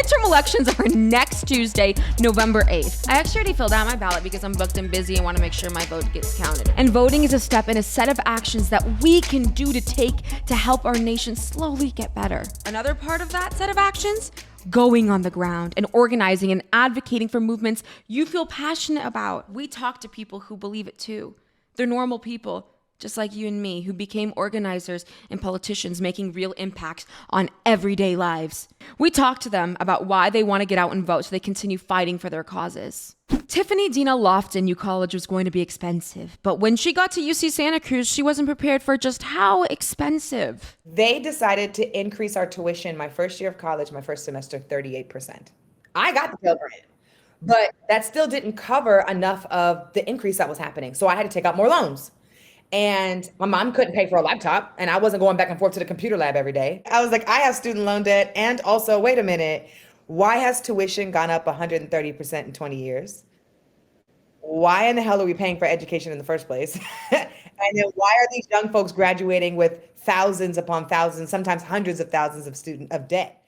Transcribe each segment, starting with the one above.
midterm elections are next Tuesday, November 8th. I actually already filled out my ballot because I'm booked and busy and want to make sure my vote gets counted. And voting is a step in a set of actions that we can do to help our nation slowly get better. Another part of that set of actions? Going on the ground and organizing and advocating for movements you feel passionate about. We talk to people who believe it too. They're normal people, just like you and me, who became organizers and politicians making real impacts on everyday lives. We talk to them about why they want to get out and vote so they continue fighting for their causes. Tiffany Lena Doftin knew college was going to be expensive, but when she got to UC Santa Cruz, she wasn't prepared for just how expensive. They decided to increase our tuition my first year of college, my first semester, 38%. I got the Pell Grant, but that still didn't cover enough of the increase that was happening. So I had to take out more loans. And my mom couldn't pay for a laptop, and I wasn't going back and forth to the computer lab every day. I was like, I have student loan debt, and also, wait a minute, why has tuition gone up 130% in 20 years? Why in the hell are we paying for education in the first place? And then why are these young folks graduating with thousands upon thousands, sometimes hundreds of thousands of debt?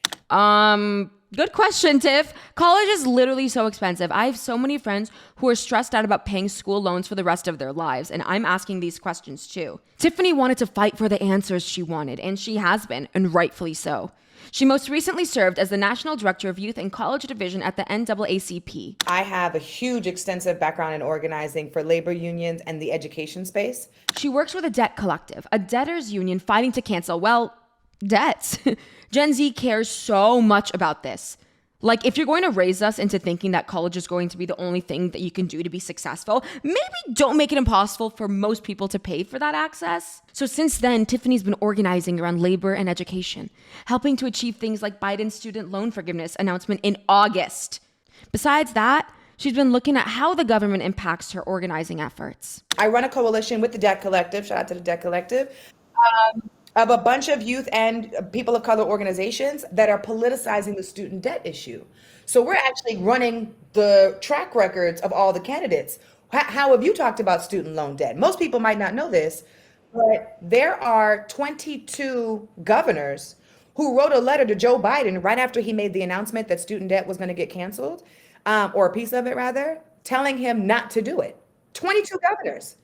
Good question, Tiff. College is literally so expensive. I have so many friends who are stressed out about paying school loans for the rest of their lives, and I'm asking these questions too. Tiffany wanted to fight for the answers she wanted, and she has been, and rightfully so. She most recently served as the National Director of Youth and College Division at the NAACP. I have a huge, extensive background in organizing for labor unions and the education space. She works with a debt collective, a debtors union fighting to cancel, debts. Gen Z cares so much about this. Like, if you're going to raise us into thinking that college is going to be the only thing that you can do to be successful, maybe don't make it impossible for most people to pay for that access. So since then, Tiffany's been organizing around labor and education, helping to achieve things like Biden's student loan forgiveness announcement in August. Besides that, she's been looking at how the government impacts her organizing efforts. I run a coalition with the Debt Collective, shout out to the Debt Collective, of a bunch of youth and people of color organizations that are politicizing the student debt issue. So we're actually running the track records of all the candidates. How have you talked about student loan debt? Most people might not know this, but there are 22 governors who wrote a letter to Joe Biden right after he made the announcement that student debt was going to get canceled, or a piece of it rather, telling him not to do it. 22 governors.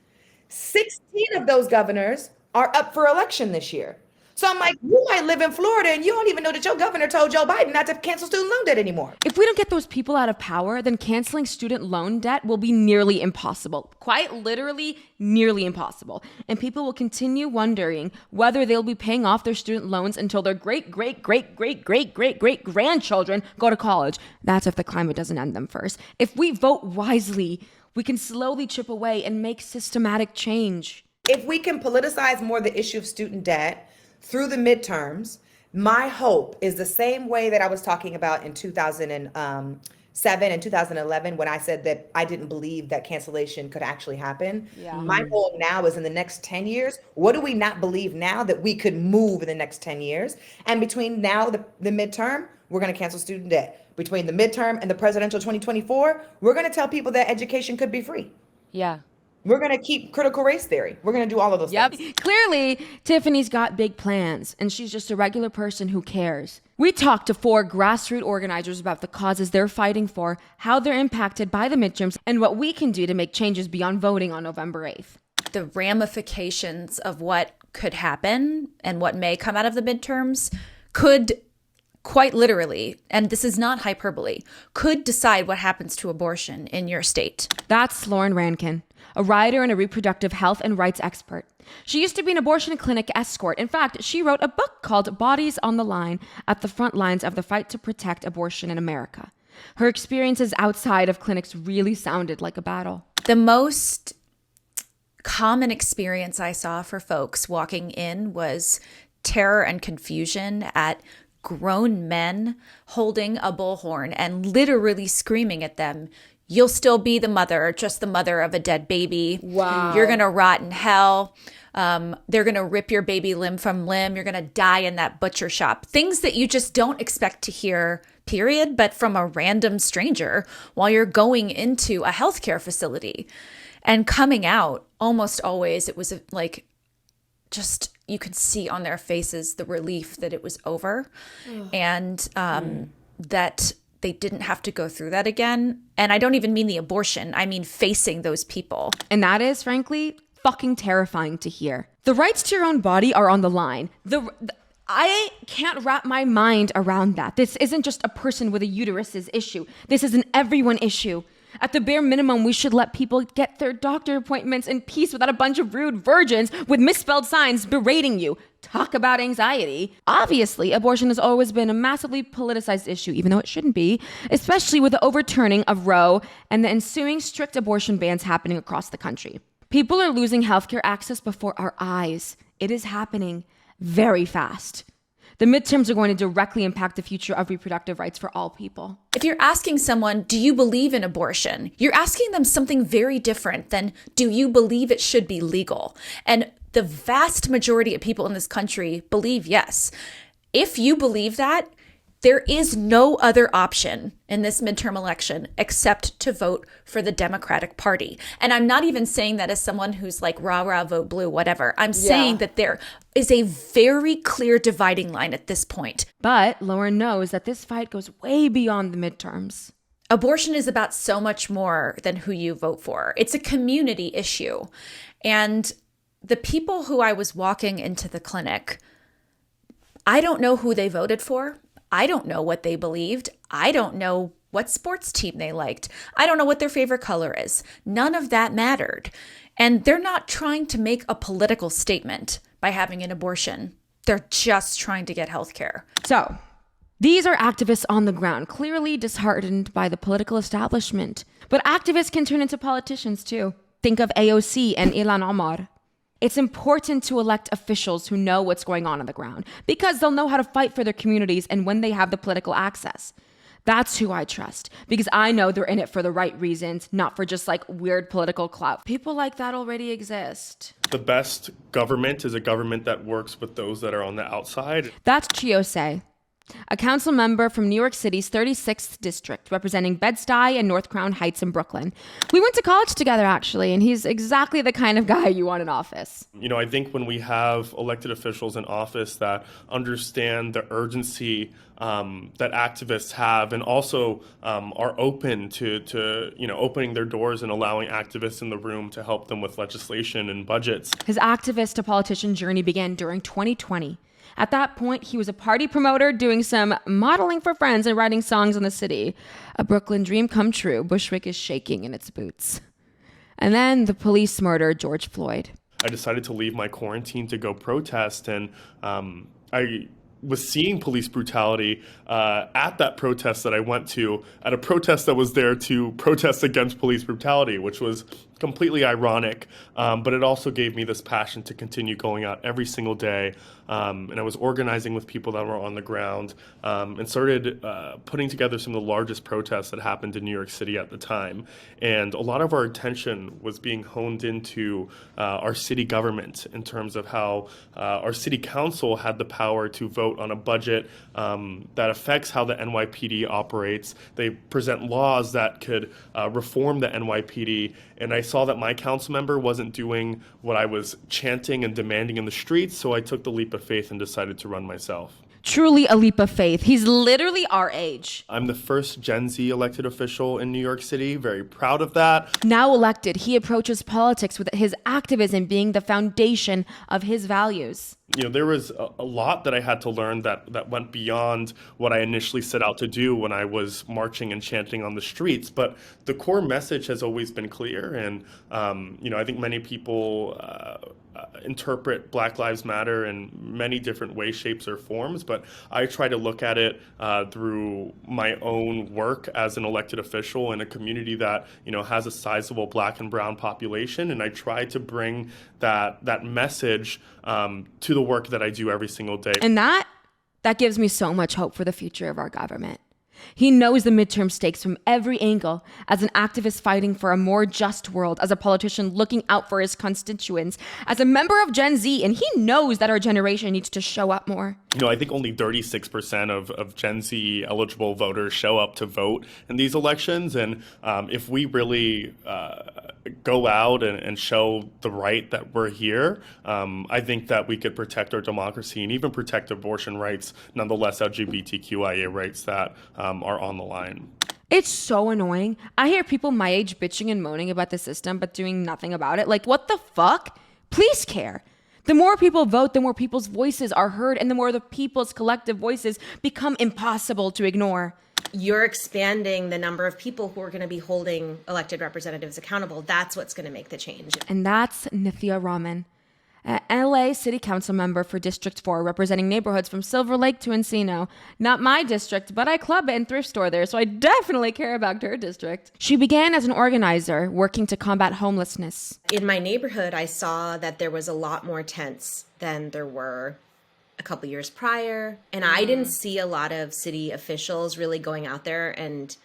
16 of those governors are up for election this year. So I'm like, you might live in Florida and you don't even know that your governor told Joe Biden not to cancel student loan debt anymore. If we don't get those people out of power, then canceling student loan debt will be nearly impossible. Quite literally, nearly impossible. And people will continue wondering whether they'll be paying off their student loans until their great-great-great-great-great-great-grandchildren go to college. That's if the climate doesn't end them first. If we vote wisely, we can slowly chip away and make systematic change. If we can politicize more the issue of student debt through the midterms, my hope is the same way that I was talking about in 2007 and 2011 when I said that I didn't believe that cancellation could actually happen. Yeah. My goal now is in the next 10 years, what do we not believe now that we could move in the next 10 years? And between now, the midterm, we're going to cancel student debt. Between the midterm and the presidential 2024, we're going to tell people that education could be free. Yeah. We're going to keep critical race theory. We're going to do all of those things. Clearly, Tiffany's got big plans, and she's just a regular person who cares. We talked to 4 grassroots organizers about the causes they're fighting for, how they're impacted by the midterms, and what we can do to make changes beyond voting on November 8th. The ramifications of what could happen and what may come out of the midterms could quite literally, and this is not hyperbole, could decide what happens to abortion in your state. That's Lauren Rankin, a writer and a reproductive health and rights expert. She used to be an abortion clinic escort. In fact, she wrote a book called Bodies on the Line at the Front Lines of the Fight to Protect Abortion in America. Her experiences outside of clinics really sounded like a battle. The most common experience I saw for folks walking in was terror and confusion at grown men holding a bullhorn and literally screaming at them, "You'll still be the mother, just the mother of a dead baby. Wow. You're going to rot in hell. They're going to rip your baby limb from limb. You're going to die in that butcher shop." Things that you just don't expect to hear, period, but from a random stranger while you're going into a healthcare facility. And coming out, almost always, it was like just you could see on their faces the relief that it was over. And that they didn't have to go through that again. And I don't even mean the abortion. I mean facing those people. And that is, frankly, fucking terrifying to hear. The rights to your own body are on the line. I can't wrap my mind around that. This isn't just a person with a uterus's issue. This is an everyone issue. At the bare minimum, we should let people get their doctor appointments in peace without a bunch of rude virgins with misspelled signs berating you. Talk about anxiety. Obviously, abortion has always been a massively politicized issue, even though it shouldn't be, especially with the overturning of Roe and the ensuing strict abortion bans happening across the country. People are losing healthcare access before our eyes. It is happening very fast. The midterms are going to directly impact the future of reproductive rights for all people. If you're asking someone, do you believe in abortion? You're asking them something very different than, do you believe it should be legal? And the vast majority of people in this country believe yes. If you believe that, there is no other option in this midterm election except to vote for the Democratic Party. And I'm not even saying that as someone who's like, rah, rah, vote blue, whatever. I'm saying that there is a very clear dividing line at this point. But Lauren knows that this fight goes way beyond the midterms. Abortion is about so much more than who you vote for. It's a community issue. And the people who I was walking into the clinic, I don't know who they voted for. I don't know what they believed. I don't know what sports team they liked. I don't know what their favorite color is. None of that mattered. And they're not trying to make a political statement by having an abortion. They're just trying to get health care. So, these are activists on the ground, clearly disheartened by the political establishment. But activists can turn into politicians too. Think of AOC and Ilhan Omar. It's important to elect officials who know what's going on the ground because they'll know how to fight for their communities and when they have the political access. That's who I trust because I know they're in it for the right reasons, not for just like weird political clout. People like that already exist. The best government is a government that works with those that are on the outside. That's Ossé, a council member from New York City's 36th district, representing Bed-Stuy and North Crown Heights in Brooklyn. We went to college together, actually, and he's exactly the kind of guy you want in office. You know, I think when we have elected officials in office that understand the urgency that activists have and also are open to opening their doors and allowing activists in the room to help them with legislation and budgets. His activist to politician journey began during 2020. At that point, he was a party promoter doing some modeling for friends and writing songs in the city. A Brooklyn dream come true. Bushwick is shaking in its boots. And then the police murdered George Floyd. I decided to leave my quarantine to go protest, and I was seeing police brutality at that protest that I went to, at a protest that was there to protest against police brutality, which was completely ironic, but it also gave me this passion to continue going out every single day. And I was organizing with people that were on the ground and started putting together some of the largest protests that happened in New York City at the time. And a lot of our attention was being honed into our city government in terms of how our city council had the power to vote on a budget that affects how the NYPD operates. They present laws that could reform the NYPD. And I saw that my council member wasn't doing what I was chanting and demanding in the streets, so I took the leap of faith and decided to run myself. Truly a leap of faith. He's literally our age. I'm the first Gen Z elected official in New York City. Very proud of that. Now elected, he approaches politics with his activism being the foundation of his values. You know, there was a lot that I had to learn that went beyond what I initially set out to do when I was marching and chanting on the streets. But the core message has always been clear. And, I think many people interpret Black Lives Matter in many different ways, shapes, or forms. But I try to look at it through my own work as an elected official in a community that, has a sizable Black and brown population. And I try to bring that message to the work that I do every single day. And that gives me so much hope for the future of our government. He knows the midterm stakes from every angle, as an activist fighting for a more just world, as a politician looking out for his constituents, as a member of Gen Z, and he knows that our generation needs to show up more. I think only 36% of Gen Z eligible voters show up to vote in these elections. And if we really go out and show the right that we're here, I think that we could protect our democracy and even protect abortion rights, nonetheless LGBTQIA rights that are on the line. It's so annoying. I hear people my age bitching and moaning about the system, but doing nothing about it. Like, what the fuck? Please care. The more people vote, the more people's voices are heard, and the more the people's collective voices become impossible to ignore. You're expanding the number of people who are going to be holding elected representatives accountable. That's what's going to make the change. And that's Nithya Raman, a LA City Council member for District 4, representing neighborhoods from Silver Lake to Encino. Not my district, but I club and thrift store there, so I definitely care about her district. She began as an organizer, working to combat homelessness. In my neighborhood, I saw that there was a lot more tents than there were a couple years prior. And I didn't see a lot of city officials really going out there and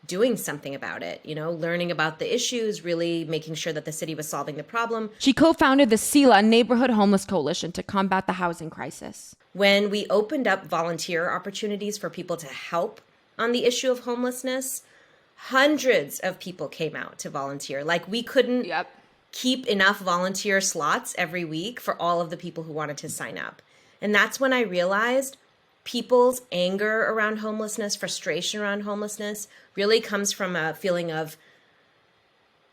doing something about it, learning about the issues, really making sure that the city was solving the problem. She co-founded the SELA Neighborhood Homeless Coalition to combat the housing crisis. When we opened up volunteer opportunities for people to help on the issue of homelessness, hundreds of people came out to volunteer. Like, we couldn't keep enough volunteer slots every week for all of the people who wanted to sign up. And that's when I realized people's anger around homelessness, frustration around homelessness, really comes from a feeling of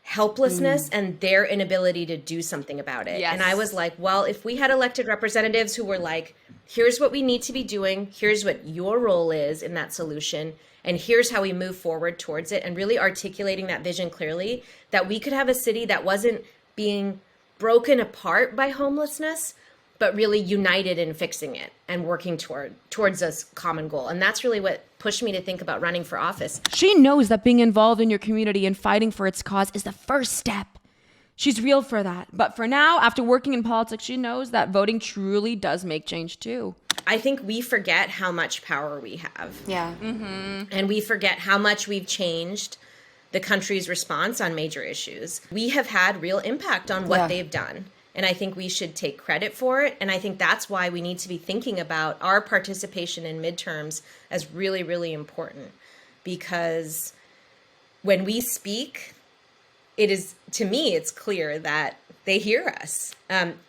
helplessness and their inability to do something about it. Yes. And I was like, well, if we had elected representatives who were like, here's what we need to be doing, here's what your role is in that solution, and here's how we move forward towards it, and really articulating that vision clearly, that we could have a city that wasn't being broken apart by homelessness, but really united in fixing it and working towards a common goal. And that's really what pushed me to think about running for office. She knows that being involved in your community and fighting for its cause is the first step. She's real for that. But for now, after working in politics, she knows that voting truly does make change too. I think we forget how much power we have. Yeah. And we forget how much we've changed the country's response on major issues. We have had real impact on what they've done. And I think we should take credit for it. And I think that's why we need to be thinking about our participation in midterms as really, really important. Because when we speak, it is, to me, it's clear that they hear us.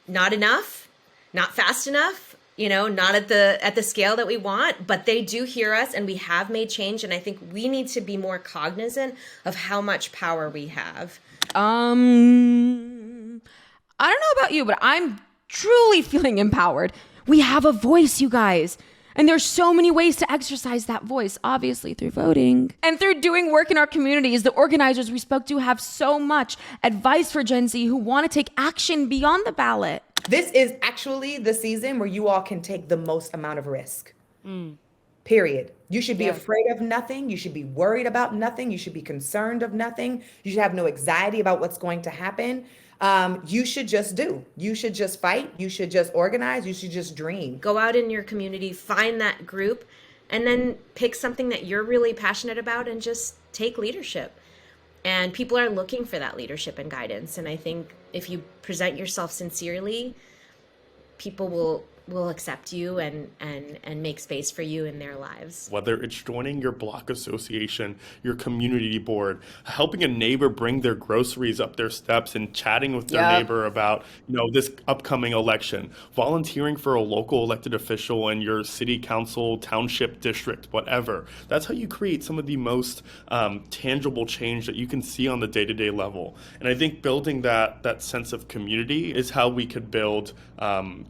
Not enough, not fast enough, not at the scale that we want, but they do hear us, and we have made change. And I think we need to be more cognizant of how much power we have. I don't know about you, but I'm truly feeling empowered. We have a voice, you guys. And there's so many ways to exercise that voice, obviously through voting. And through doing work in our communities. The organizers we spoke to have so much advice for Gen Z who want to take action beyond the ballot. This is actually the season where you all can take the most amount of risk. Period. You should be afraid of nothing. You should be worried about nothing. You should be concerned of nothing. You should have no anxiety about what's going to happen. You should just do. You should just fight. You should just organize. You should just dream. Go out in your community, find that group, and then pick something that you're really passionate about and just take leadership. And people are looking for that leadership and guidance. And I think if you present yourself sincerely, people will accept you and make space for you in their lives. Whether it's joining your block association, your community board, helping a neighbor bring their groceries up their steps and chatting with their neighbor about, this upcoming election, volunteering for a local elected official in your city council, township, district, whatever. That's how you create some of the most tangible change that you can see on the day-to-day level. And I think building that sense of community is how we could build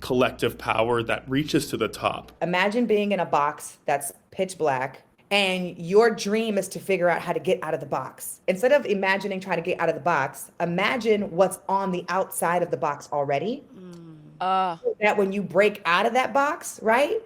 collective power that reaches to the top. Imagine being in a box that's pitch black and your dream is to figure out how to get out of the box. Instead of imagining trying to get out of the box, imagine what's on the outside of the box already. That when you break out of that box, right,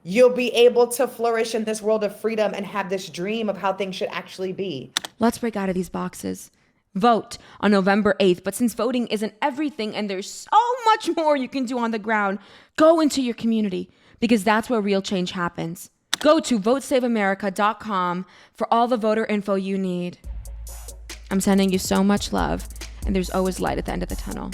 you'll be able to flourish in this world of freedom and have this dream of how things should actually be. Let's break out of these boxes. Vote on November 8th. But since voting isn't everything and there's so much more you can do on the ground, go into your community because that's where real change happens. Go to votesaveamerica.com for all the voter info you need. I'm sending you so much love, and there's always light at the end of the tunnel.